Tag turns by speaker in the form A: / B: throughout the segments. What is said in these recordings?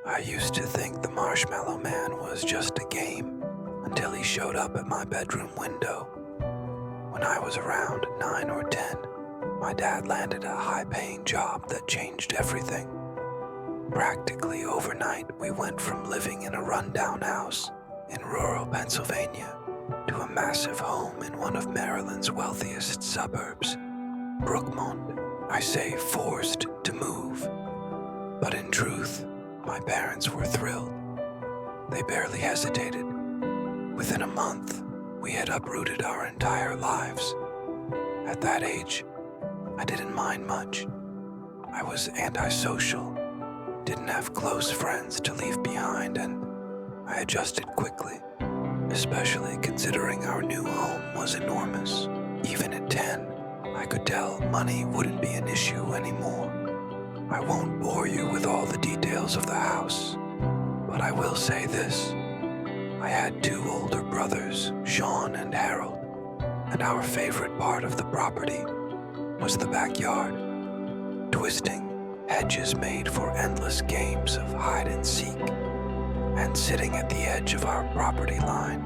A: I used to think the Marshmallow Man was just a game until he showed up at my bedroom window. When I was around 9 or 10, my dad landed a high-paying job that changed everything. Practically overnight, we went from living in a rundown house in rural Pennsylvania to a massive home in one of Maryland's wealthiest suburbs, Brookmont. I say forced to move, but in truth, my parents were thrilled. They barely hesitated. Within a month, we had uprooted our entire lives. At that age, I didn't mind much. I was antisocial, didn't have close friends to leave behind, and I adjusted quickly, especially considering our new home was enormous. Even at 10, I could tell money wouldn't be an issue anymore. I won't bore you with all the details of the house, but I will say this. I had 2 older brothers, Sean and Harold, and our favorite part of the property was the backyard. Twisting hedges made for endless games of hide and seek, and sitting at the edge of our property line,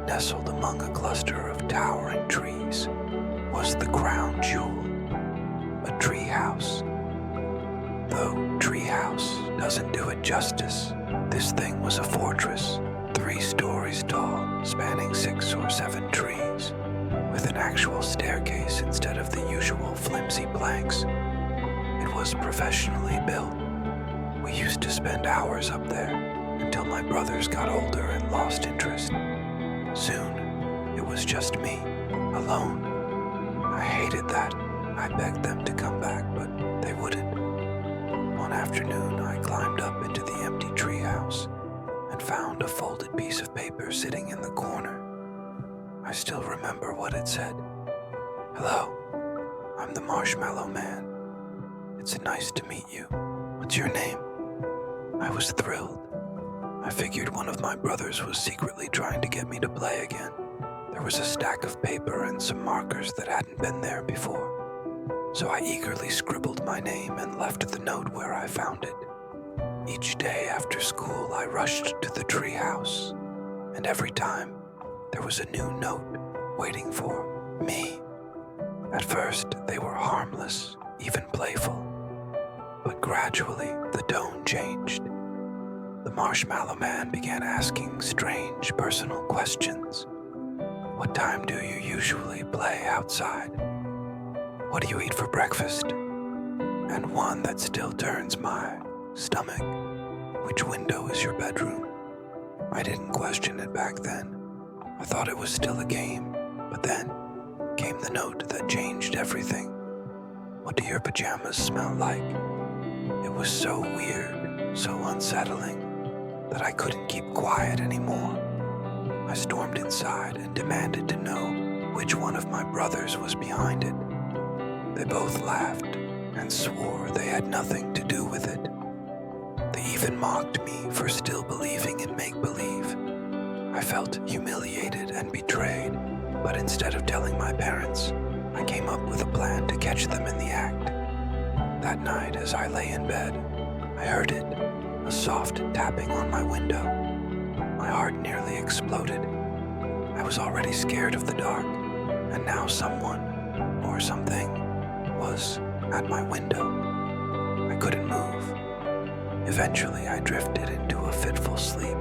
A: nestled among a cluster of towering trees, was the crown jewel, a treehouse. Though Treehouse doesn't do it justice, this thing was a fortress, 3 stories tall, spanning 6 or 7 trees, with an actual staircase instead of the usual flimsy planks. It was professionally built. We used to spend hours up there until my brothers got older and lost interest. Soon, it was just me, alone. I hated that. I begged them to come back, but they wouldn't. One afternoon, I climbed up into the empty treehouse and found a folded piece of paper sitting in the corner. I still remember what it said. "Hello, I'm the Marshmallow Man. It's nice to meet you. What's your name?" I was thrilled. I figured one of my brothers was secretly trying to get me to play again. There was a stack of paper and some markers that hadn't been there before, so I eagerly scribbled my name and left the note where I found it. Each day after school, I rushed to the treehouse, and every time, there was a new note waiting for me. At first, they were harmless, even playful, but gradually, the tone changed. The Marshmallow Man began asking strange personal questions. "What time do you usually play outside? What do you eat for breakfast?" And one that still turns my stomach. "Which window is your bedroom?" I didn't question it back then. I thought it was still a game, but then came the note that changed everything. "What do your pajamas smell like?" It was so weird, so unsettling, that I couldn't keep quiet anymore. I stormed inside and demanded to know which one of my brothers was behind it. They both laughed and swore they had nothing to do with it. They even mocked me for still believing in make-believe. I felt humiliated and betrayed, but instead of telling my parents, I came up with a plan to catch them in the act. That night, as I lay in bed, I heard it, a soft tapping on my window. My heart nearly exploded. I was already scared of the dark, and now someone, or something, was at my window. I couldn't move. Eventually, I drifted into a fitful sleep.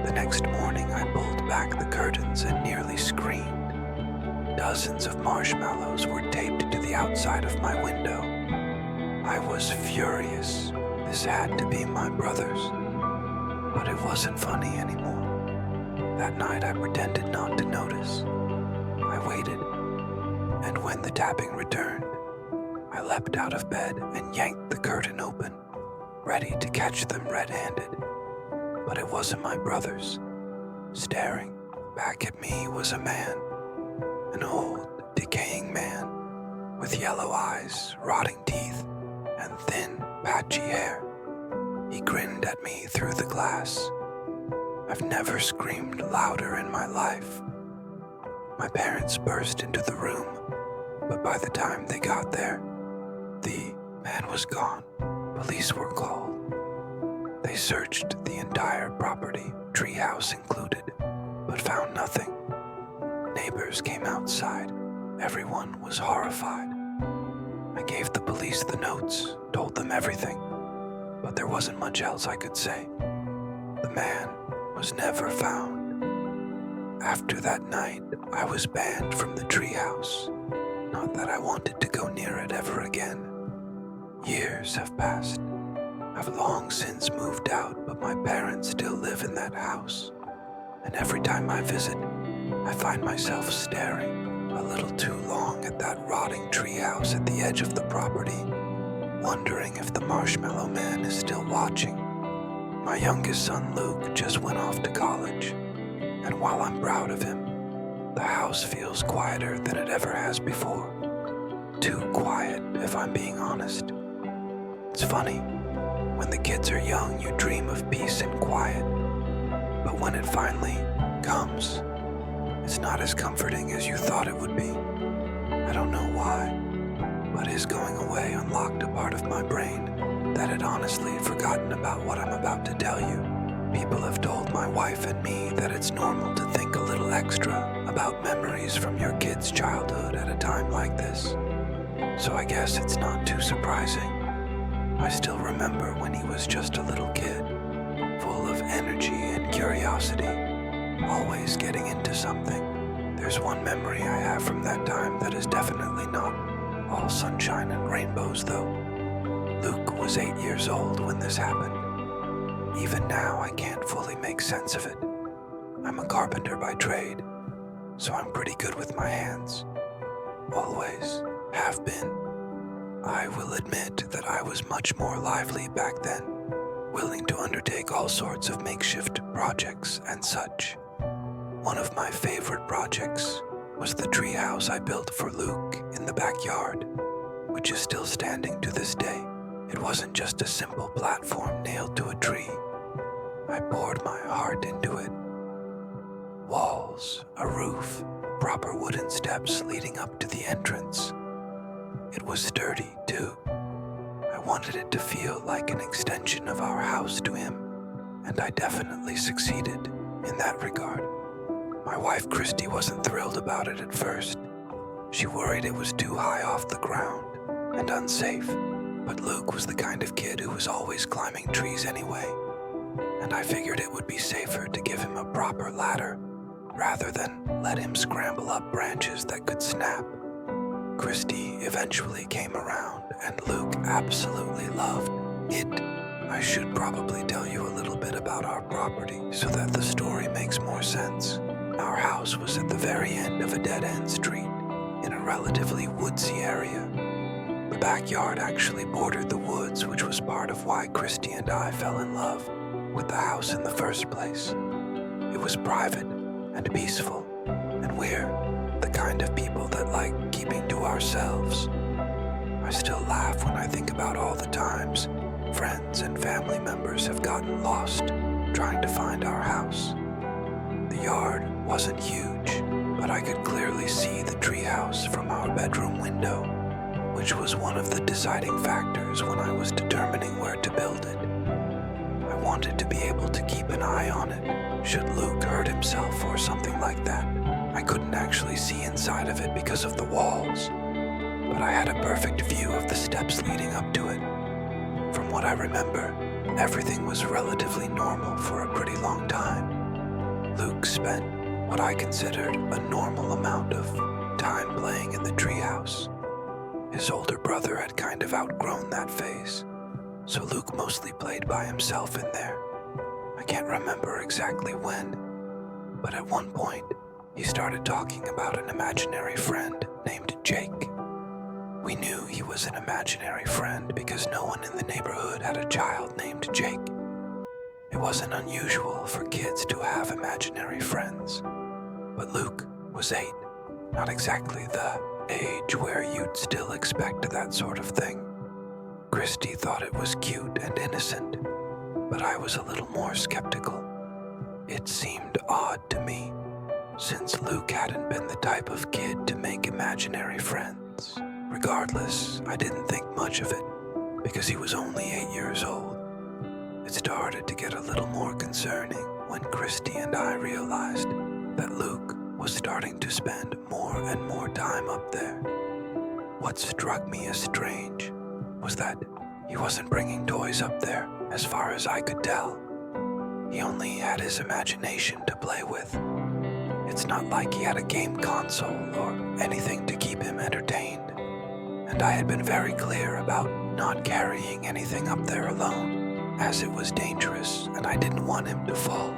A: The next morning, I pulled back the curtains and nearly screamed. Dozens of marshmallows were taped to the outside of my window. I was furious. This had to be my brothers. But it wasn't funny anymore. That night, I pretended not to notice. I waited, and when the tapping returned, I leapt out of bed and yanked the curtain open, ready to catch them red-handed. But it wasn't my brothers. Staring back at me was a man, an old, decaying man, with yellow eyes, rotting teeth, and thin, patchy hair. He grinned at me through the glass. I've never screamed louder in my life. My parents burst into the room, but by the time they got there, the man was gone. Police were called. They searched the entire property, treehouse included, but found nothing. Neighbors came outside. Everyone was horrified. I gave the police the notes, told them everything, but there wasn't much else I could say. The man was never found. After that night, I was banned from the treehouse. Not that I wanted to go near it ever again. Years have passed. I've long since moved out, but my parents still live in that house. And every time I visit, I find myself staring a little too long at that rotting treehouse at the edge of the property, wondering if the Marshmallow Man is still watching. My youngest son, Luke, just went off to college, and while I'm proud of him, the house feels quieter than it ever has before. Too quiet, if I'm being honest. It's funny, when the kids are young, you dream of peace and quiet, but when it finally comes, it's not as comforting as you thought it would be. I don't know why, but his going away unlocked a part of my brain that had honestly forgotten about what I'm about to tell you. People have told my wife and me that it's normal to think a little extra about memories from your kid's childhood at a time like this. So I guess it's not too surprising. I still remember when he was just a little kid, full of energy and curiosity, always getting into something. There's one memory I have from that time that is definitely not all sunshine and rainbows, though. Luke was 8 years old when this happened. Even now, I can't fully make sense of it. I'm a carpenter by trade, so I'm pretty good with my hands. Always have been. I will admit that I was much more lively back then, willing to undertake all sorts of makeshift projects and such. One of my favorite projects was the treehouse I built for Luke in the backyard, which is still standing to this day. It wasn't just a simple platform nailed to a tree. I poured my heart into it. Walls, a roof, proper wooden steps leading up to the entrance. It was sturdy, too. I wanted it to feel like an extension of our house to him, and I definitely succeeded in that regard. My wife Christy wasn't thrilled about it at first. She worried it was too high off the ground and unsafe, but Luke was the kind of kid who was always climbing trees anyway, and I figured it would be safer to give him a proper ladder rather than let him scramble up branches that could snap. Christy eventually came around, and Luke absolutely loved it. I should probably tell you a little bit about our property so that the story makes more sense. Our house was at the very end of a dead-end street in a relatively woodsy area. The backyard actually bordered the woods, which was part of why Christy and I fell in love with the house in the first place. It was private and peaceful, and we're the kind of people that like keeping to ourselves. I still laugh when I think about all the times friends and family members have gotten lost trying to find our house. The yard wasn't huge, but I could clearly see the treehouse from our bedroom window, which was one of the deciding factors when I was determining where to build it. I wanted to be able to keep an eye on it, should Luke hurt himself or something like that. I couldn't actually see inside of it because of the walls, but I had a perfect view of the steps leading up to it. From what I remember, everything was relatively normal for a pretty long time. Luke spent what I considered a normal amount of time playing in the treehouse. His older brother had kind of outgrown that phase, so Luke mostly played by himself in there. I can't remember exactly when, but at one point, he started talking about an imaginary friend named Jake. We knew he was an imaginary friend because no one in the neighborhood had a child named Jake. It wasn't unusual for kids to have imaginary friends, but Luke was 8, not exactly the age where you'd still expect that sort of thing. Christy thought it was cute and innocent, but I was a little more skeptical. It seemed odd to me, since Luke hadn't been the type of kid to make imaginary friends. Regardless, I didn't think much of it, because he was only 8 years old. It started to get a little more concerning when Christy and I realized that Luke was starting to spend more and more time up there. What struck me as strange was that he wasn't bringing toys up there, as far as I could tell. He only had his imagination to play with. It's not like he had a game console or anything to keep him entertained. And I had been very clear about not carrying anything up there alone, as it was dangerous and I didn't want him to fall.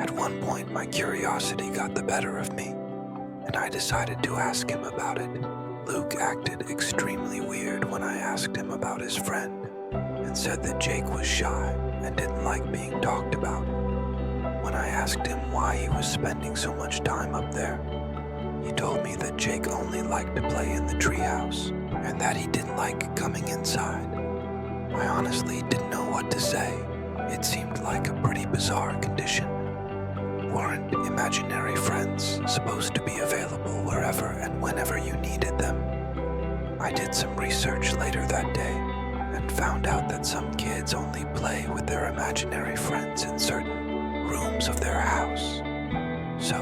A: At one point, my curiosity got the better of me, and I decided to ask him about it. Luke acted extremely weird when I asked him about his friend, and said that Jake was shy and didn't like being talked about. When I asked him why he was spending so much time up there, he told me that Jake only liked to play in the treehouse, and that he didn't like coming inside. I honestly didn't know what to say. It seemed like a pretty bizarre condition. Weren't imaginary friends supposed to be available wherever and whenever you needed them? I did some research later that day and found out that some kids only play with their imaginary friends in certain rooms of their house. So,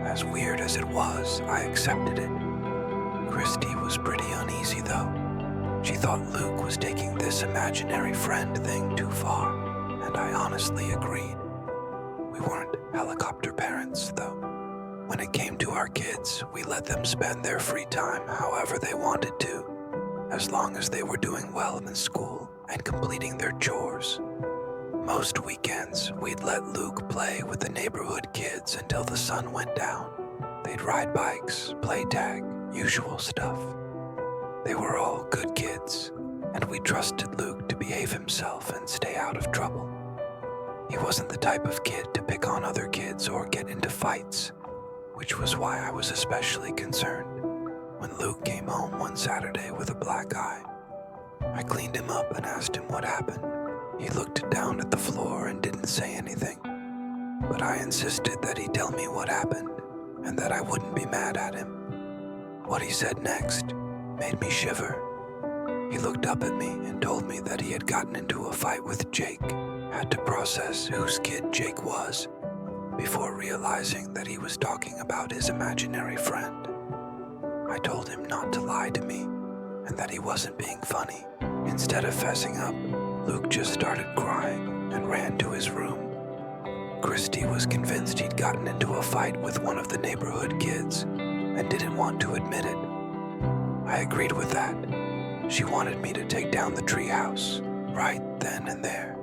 A: as weird as it was, I accepted it. Christy was pretty uneasy though. She thought Luke was taking this imaginary friend thing too far, and I honestly agreed. We weren't helicopter parents, though. When it came to our kids, we let them spend their free time however they wanted to, as long as they were doing well in school and completing their chores. Most weekends, we'd let Luke play with the neighborhood kids until the sun went down. They'd ride bikes, play tag, usual stuff. They were all good kids, and we trusted Luke to behave himself and stay out of trouble. He wasn't the type of kid to pick on other kids or get into fights, which was why I was especially concerned when Luke came home one Saturday with a black eye. I cleaned him up and asked him what happened. He looked down at the floor and didn't say anything, but I insisted that he tell me what happened and that I wouldn't be mad at him. What he said next made me shiver. He looked up at me and told me that he had gotten into a fight with Jake, had to process whose kid Jake was, before realizing that he was talking about his imaginary friend. I told him not to lie to me, and that he wasn't being funny. Instead of fessing up, Luke just started crying and ran to his room. Christy was convinced he'd gotten into a fight with one of the neighborhood kids, and didn't want to admit it. I agreed with that. She wanted me to take down the treehouse, right then and there.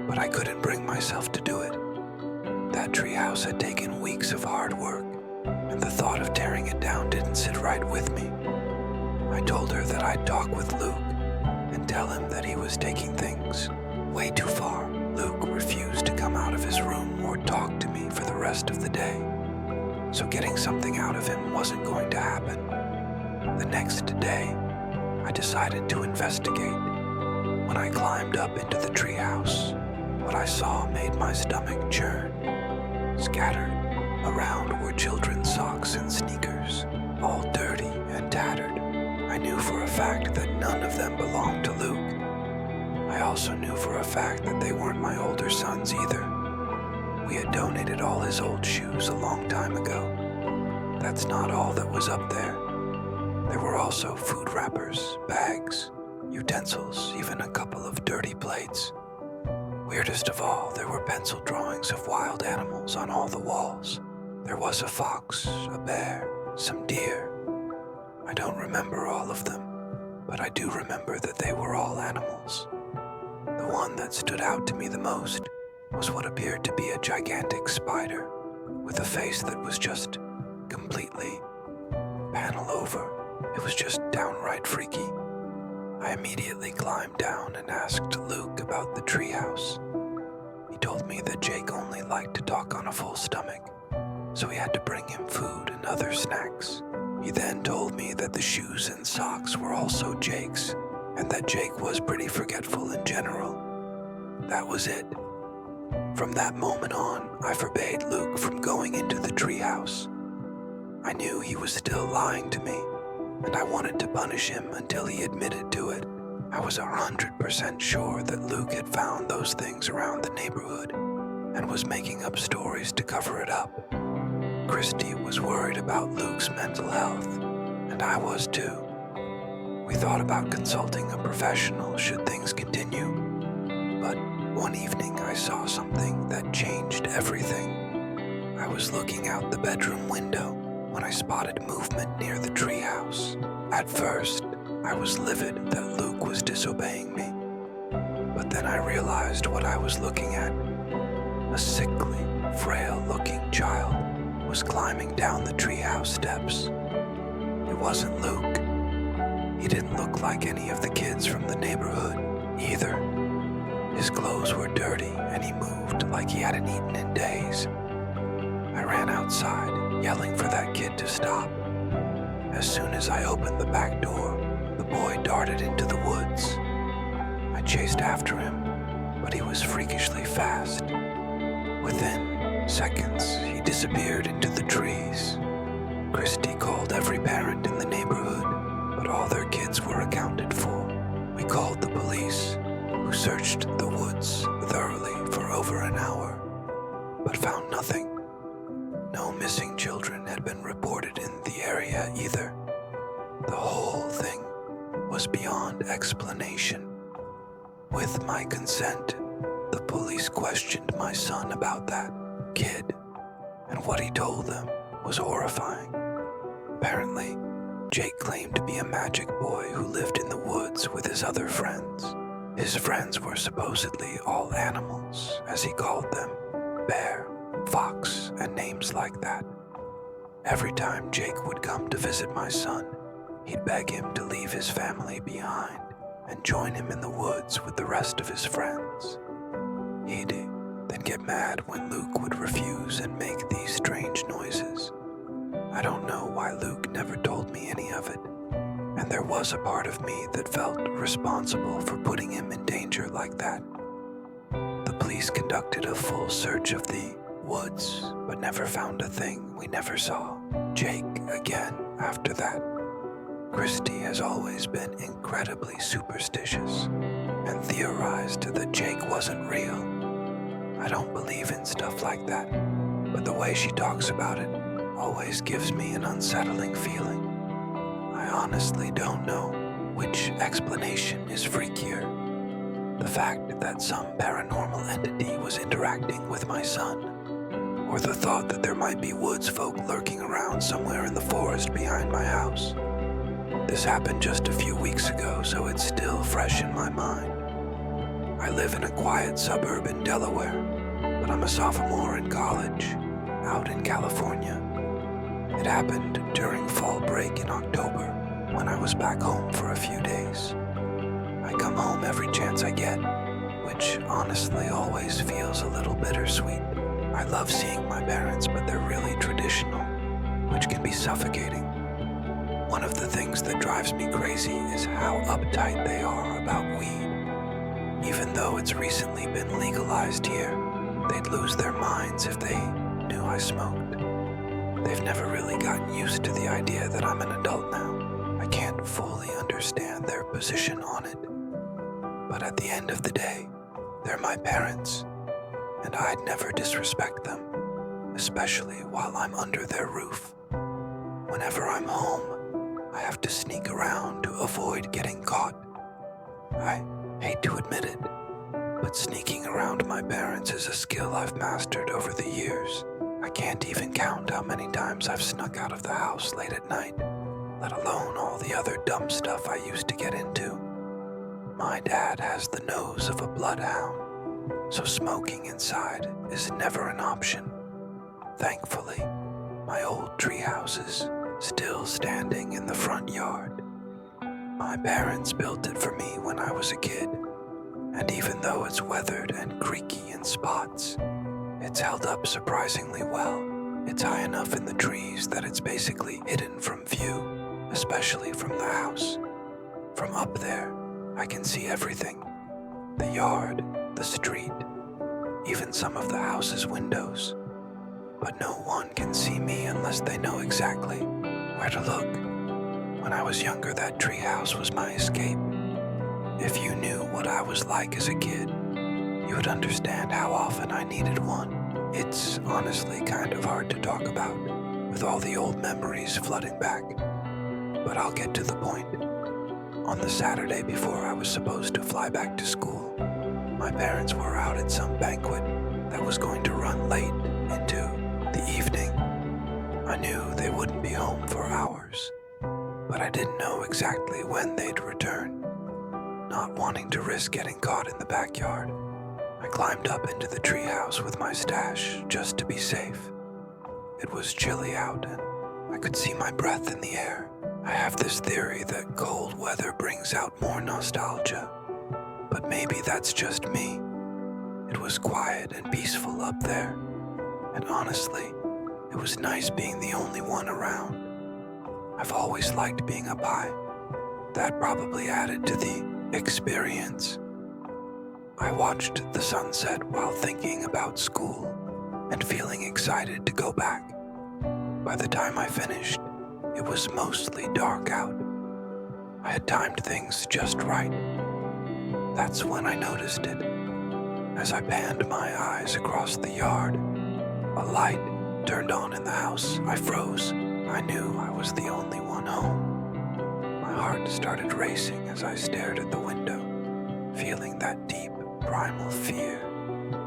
A: But I couldn't bring myself to do it. That treehouse had taken weeks of hard work, and the thought of tearing it down didn't sit right with me. I told her that I'd talk with Luke and tell him that he was taking things way too far. Luke refused to come out of his room or talk to me for the rest of the day, so getting something out of him wasn't going to happen. The next day, I decided to investigate. When I climbed up into the treehouse, what I saw made my stomach churn. Scattered around were children's socks and sneakers, all dirty and tattered. I knew for a fact that none of them belonged to Luke. I also knew for a fact that they weren't my older son's either. We had donated all his old shoes a long time ago. That's not all that was up there. There were also food wrappers, bags, utensils, even a couple of dirty plates. Weirdest of all, there were pencil drawings of wild animals on all the walls. There was a fox, a bear, some deer. I don't remember all of them, but I do remember that they were all animals. The one that stood out to me the most was what appeared to be a gigantic spider with a face that was just completely panel over. It was just downright freaky. I immediately climbed down and asked Luke about the treehouse. He told me that Jake only liked to talk on a full stomach, so he had to bring him food and other snacks. He then told me that the shoes and socks were also Jake's, and that Jake was pretty forgetful in general. That was it. From that moment on, I forbade Luke from going into the treehouse. I knew he was still lying to me, and I wanted to punish him until he admitted to it. I was 100% sure that Luke had found those things around the neighborhood and was making up stories to cover it up. Christy was worried about Luke's mental health, and I was too. We thought about consulting a professional should things continue, but one evening I saw something that changed everything. I was looking out the bedroom window when I spotted movement near the treehouse. At first, I was livid that Luke was disobeying me, but then I realized what I was looking at. A sickly, frail-looking child was climbing down the treehouse steps. It wasn't Luke. He didn't look like any of the kids from the neighborhood either. His clothes were dirty and he moved like he hadn't eaten in days. I ran outside, yelling for that kid to stop. As soon as I opened the back door, the boy darted into the woods. I chased after him, but he was freakishly fast. Within seconds, he disappeared into the trees. Christy called every parent in the neighborhood, but all their kids were accounted for. We called the police, who searched the woods thoroughly for over an hour, but found nothing. No missing children had been reported in the area either. The whole thing was beyond explanation. With my consent, the police questioned my son about that kid, and what he told them was horrifying. Apparently, Jake claimed to be a magic boy who lived in the woods with his other friends. His friends were supposedly all animals, as he called them: bear, fox, and names like that. Every time Jake would come to visit my son, he'd beg him to leave his family behind and join him in the woods with the rest of his friends. He'd then get mad when Luke would refuse and make these strange noises. I don't know why Luke never told me any of it, and there was a part of me that felt responsible for putting him in danger like that. The police conducted a full search of the woods, but never found a thing. We never saw Jake again after that. Christy has always been incredibly superstitious and theorized that Jake wasn't real. I don't believe in stuff like that, but the way she talks about it always gives me an unsettling feeling. I honestly don't know which explanation is freakier. The fact that some paranormal entity was interacting with my son, or the thought that there might be woods folk lurking around somewhere in the forest behind my house. This happened just a few weeks ago, so it's still fresh in my mind. I live in a quiet suburb in Delaware, but I'm a sophomore in college, out in California. It happened during fall break in October, when I was back home for a few days. I come home every chance I get, which honestly always feels a little bittersweet. I love seeing my parents, but they're really traditional, which can be suffocating. One of the things that drives me crazy is how uptight they are about weed. Even though it's recently been legalized here, they'd lose their minds if they knew I smoked. They've never really gotten used to the idea that I'm an adult now. I can't fully understand their position on it. But at the end of the day, they're my parents, and I'd never disrespect them, especially while I'm under their roof. Whenever I'm home, I have to sneak around to avoid getting caught. I hate to admit it, but sneaking around my parents is a skill I've mastered over the years. I can't even count how many times I've snuck out of the house late at night, let alone all the other dumb stuff I used to get into. My dad has the nose of a bloodhound, so smoking inside is never an option. Thankfully, my old treehouse is still standing in the front yard. My parents built it for me when I was a kid, and even though it's weathered and creaky in spots, it's held up surprisingly well. It's high enough in the trees that it's basically hidden from view, especially from the house. From up there, I can see everything. The yard, the street, even some of the house's windows. But no one can see me unless they know exactly where to look. When I was younger, that treehouse was my escape. If you knew what I was like as a kid, you would understand how often I needed one. It's honestly kind of hard to talk about, with all the old memories flooding back. But I'll get to the point. On the Saturday before I was supposed to fly back to school, my parents were out at some banquet that was going to run late into the evening. I knew they wouldn't be home for hours, but I didn't know exactly when they'd return. Not wanting to risk getting caught in the backyard, I climbed up into the treehouse with my stash just to be safe. It was chilly out and I could see my breath in the air. I have this theory that cold weather brings out more nostalgia, but maybe that's just me. It was quiet and peaceful up there, and honestly, it was nice being the only one around. I've always liked being up high. That probably added to the experience. I watched the sunset while thinking about school and feeling excited to go back. By the time I finished, it was mostly dark out. I had timed things just right. That's when I noticed it. As I panned my eyes across the yard, a light turned on in the house. I froze. I knew I was the only one home. My heart started racing as I stared at the window, feeling that deep, primal fear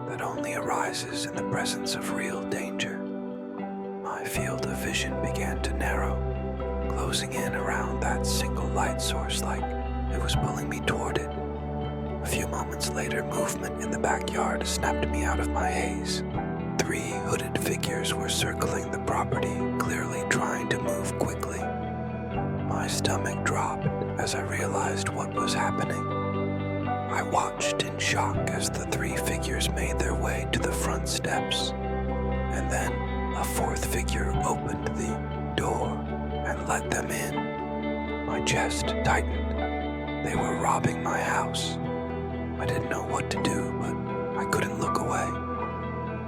A: that only arises in the presence of real danger. My field of vision began to narrow, closing in around that single light source like it was pulling me toward it. A few moments later, movement in the backyard snapped me out of my haze. 3 hooded figures were circling the property, clearly trying to move quickly. My stomach dropped as I realized what was happening. I watched in shock as the 3 figures made their way to the front steps, and then a 4th figure opened the door and let them in. My chest tightened. They were robbing my house. I didn't know what to do, but I couldn't look away.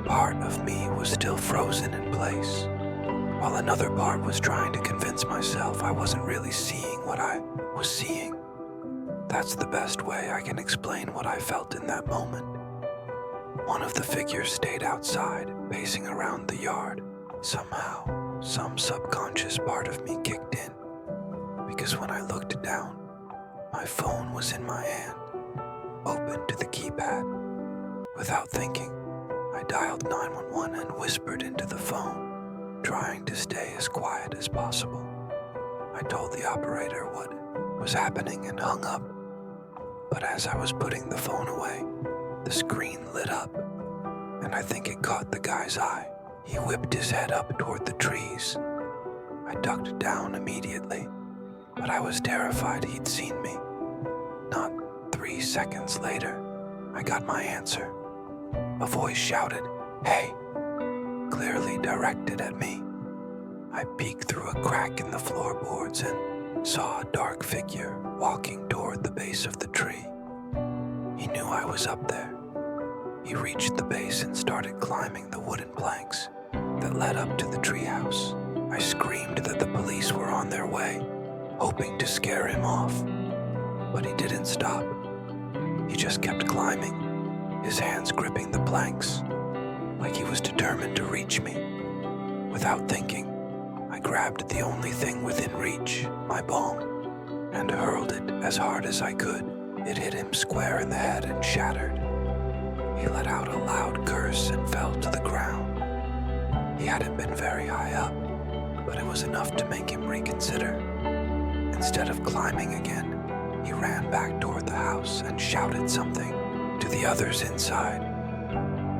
A: Part of me was still frozen in place, while another part was trying to convince myself I wasn't really seeing what I was seeing. That's the best way I can explain what I felt in that moment. One of the figures stayed outside, pacing around the yard. Somehow, some subconscious part of me kicked in, because when I looked down, my phone was in my hand, open to the keypad. Without thinking, I dialed 911 and whispered into the phone, trying to stay as quiet as possible. I told the operator what was happening and hung up. But as I was putting the phone away, the screen lit up, and I think it caught the guy's eye. He whipped his head up toward the trees. I ducked down immediately, but I was terrified he'd seen me. Not 3 seconds later, I got my answer. A voice shouted, "Hey," clearly directed at me. I peeked through a crack in the floorboards and saw a dark figure walking toward the base of the tree. He knew I was up there. He reached the base and started climbing the wooden planks that led up to the treehouse. I screamed that the police were on their way, hoping to scare him off. But he didn't stop. He just kept climbing, his hands gripping the planks, like he was determined to reach me. Without thinking, I grabbed the only thing within reach, my bong, and hurled it as hard as I could. It hit him square in the head and shattered. He let out a loud curse and fell to the ground. He hadn't been very high up, but it was enough to make him reconsider. Instead of climbing again, he ran back toward the house and shouted something to the others inside.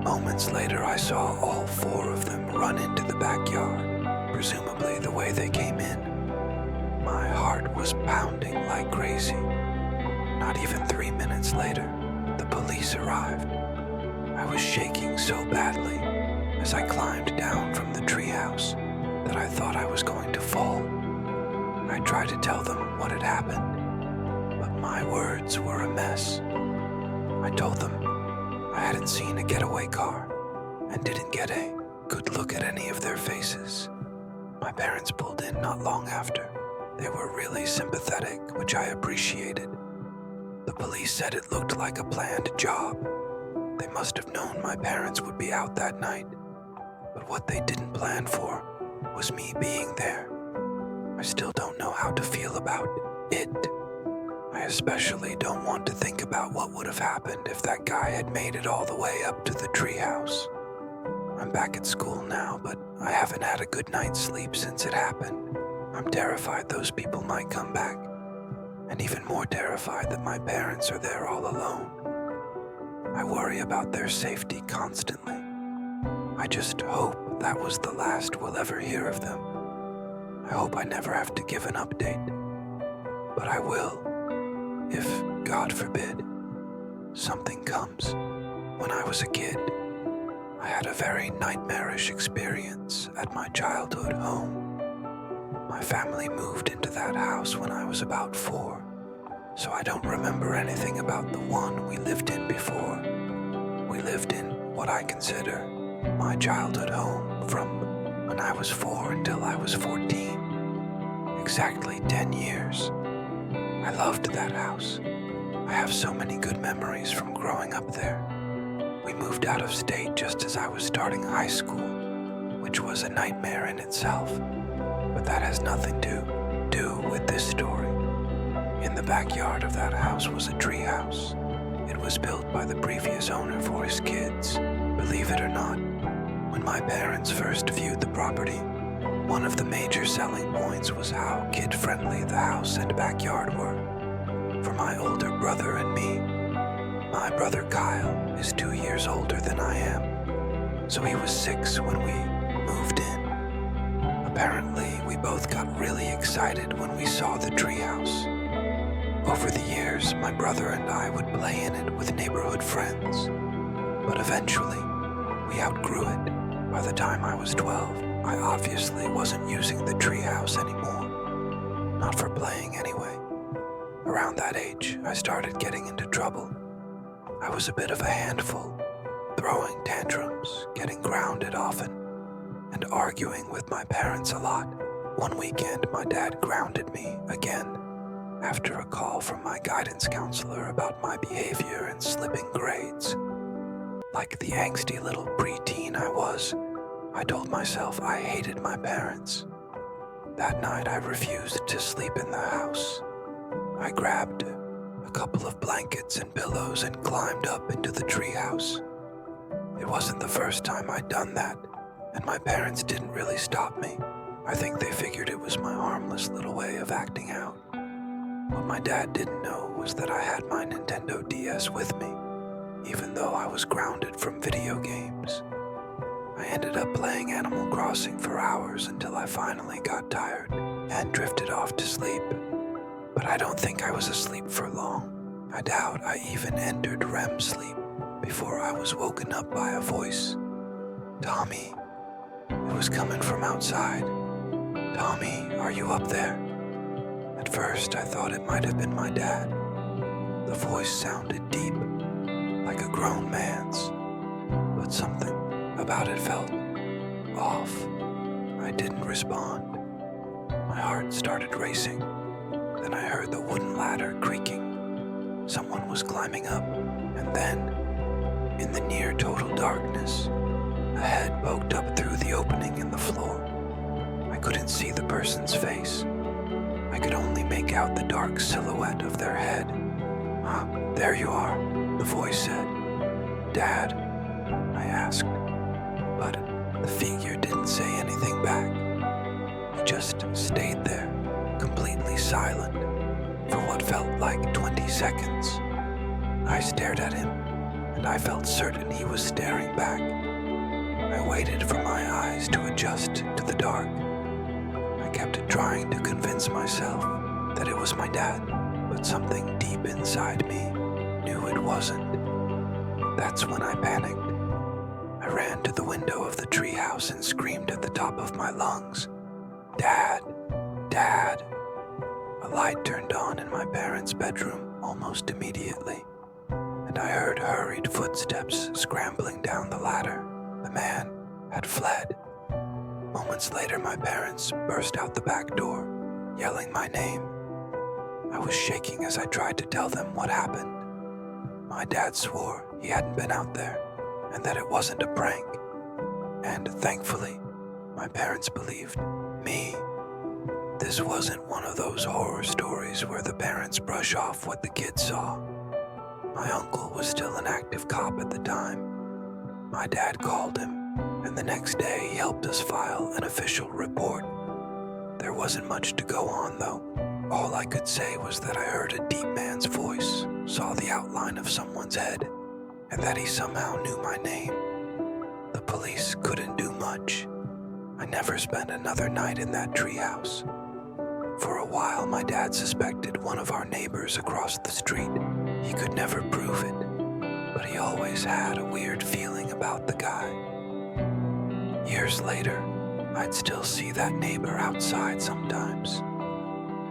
A: Moments later, I saw all 4 of them run into the backyard, presumably the way they came in. My heart was pounding like crazy. Not even 3 minutes later, the police arrived. I was shaking so badly as I climbed down from the treehouse that I thought I was going to fall. I tried to tell them what had happened, but my words were a mess. I told them I hadn't seen a getaway car and didn't get a good look at any of their faces. My parents pulled in not long after. They were really sympathetic, which I appreciated. The police said it looked like a planned job. They must have known my parents would be out that night, but what they didn't plan for was me being there. I still don't know how to feel about it. I especially don't want to think about what would have happened if that guy had made it all the way up to the treehouse. I'm back at school now, but I haven't had a good night's sleep since it happened. I'm terrified those people might come back, and even more terrified that my parents are there all alone. I worry about their safety constantly. I just hope that was the last we'll ever hear of them. I hope I never have to give an update, but I will, if, God forbid, something comes. When I was a kid, I had a very nightmarish experience at my childhood home. My family moved into that house when I was about 4, so I don't remember anything about the one we lived in before. We lived in what I consider my childhood home from when I was 4 until I was 14. Exactly 10 years. I loved that house. I have so many good memories from growing up there. We moved out of state just as I was starting high school, which was a nightmare in itself. But that has nothing to do with this story. In the backyard of that house was a treehouse. It was built by the previous owner for his kids. Believe it or not, when my parents first viewed the property, one of the major selling points was how kid-friendly the house and backyard were. For my older brother and me, my brother Kyle is 2 years older than I am, so he was 6 when we moved in. Apparently, we both got really excited when we saw the treehouse. Over the years, my brother and I would play in it with neighborhood friends, but eventually, we outgrew it. By the time I was 12, I obviously wasn't using the treehouse anymore. Not for playing anyway. Around that age, I started getting into trouble. I was a bit of a handful, throwing tantrums, getting grounded often, and arguing with my parents a lot. One weekend, my dad grounded me again after a call from my guidance counselor about my behavior and slipping grades. Like the angsty little preteen I was, I told myself I hated my parents. That night, I refused to sleep in the house. I grabbed a couple of blankets and pillows and climbed up into the treehouse. It wasn't the first time I'd done that, and my parents didn't really stop me. I think they figured it was my harmless little way of acting out. What my dad didn't know was that I had my Nintendo DS with me, even though I was grounded from video games. I ended up playing Animal Crossing for hours until I finally got tired and drifted off to sleep. But I don't think I was asleep for long. I doubt I even entered REM sleep before I was woken up by a voice. "Tommy." It was coming from outside. "Tommy, are you up there?" At first, I thought it might have been my dad. The voice sounded deep, like a grown man's, but something about it felt off. I didn't respond. My heart started racing. Then I heard the wooden ladder creaking. Someone was climbing up, and then, in the near total darkness, a head poked up through the opening in the floor. I couldn't see the person's face. I could only make out the dark silhouette of their head. "Ah, there you are," the voice said. "Dad?" I asked, but the figure didn't say anything back. He just stayed there, completely silent, for what felt like 20 seconds. I stared at him, and I felt certain he was staring back. I waited for my eyes to adjust to the dark. I kept trying to convince myself that it was my dad, but something deep inside me knew it wasn't. That's when I panicked. I ran to the window of the treehouse and screamed at the top of my lungs, "Dad! Dad!" A light turned on in my parents' bedroom almost immediately, and I heard hurried footsteps scrambling down the ladder. The man had fled. Moments later, my parents burst out the back door, yelling my name. I was shaking as I tried to tell them what happened. My dad swore he hadn't been out there and that it wasn't a prank. And thankfully, my parents believed me. This wasn't one of those horror stories where the parents brush off what the kids saw. My uncle was still an active cop at the time. My dad called him, and the next day he helped us file an official report. There wasn't much to go on, though. All I could say was that I heard a deep man's voice, saw the outline of someone's head, and that he somehow knew my name. The police couldn't do much. I never spent another night in that treehouse. For a while, my dad suspected one of our neighbors across the street. He could never prove it, but he always had a weird feeling about the guy. Years later, I'd still see that neighbor outside sometimes.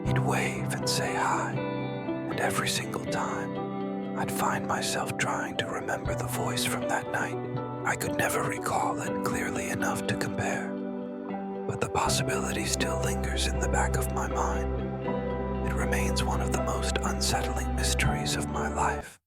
A: He'd wave and say hi, and every single time, I'd find myself trying to remember the voice from that night. I could never recall it clearly enough to compare, but the possibility still lingers in the back of my mind. It remains one of the most unsettling mysteries of my life.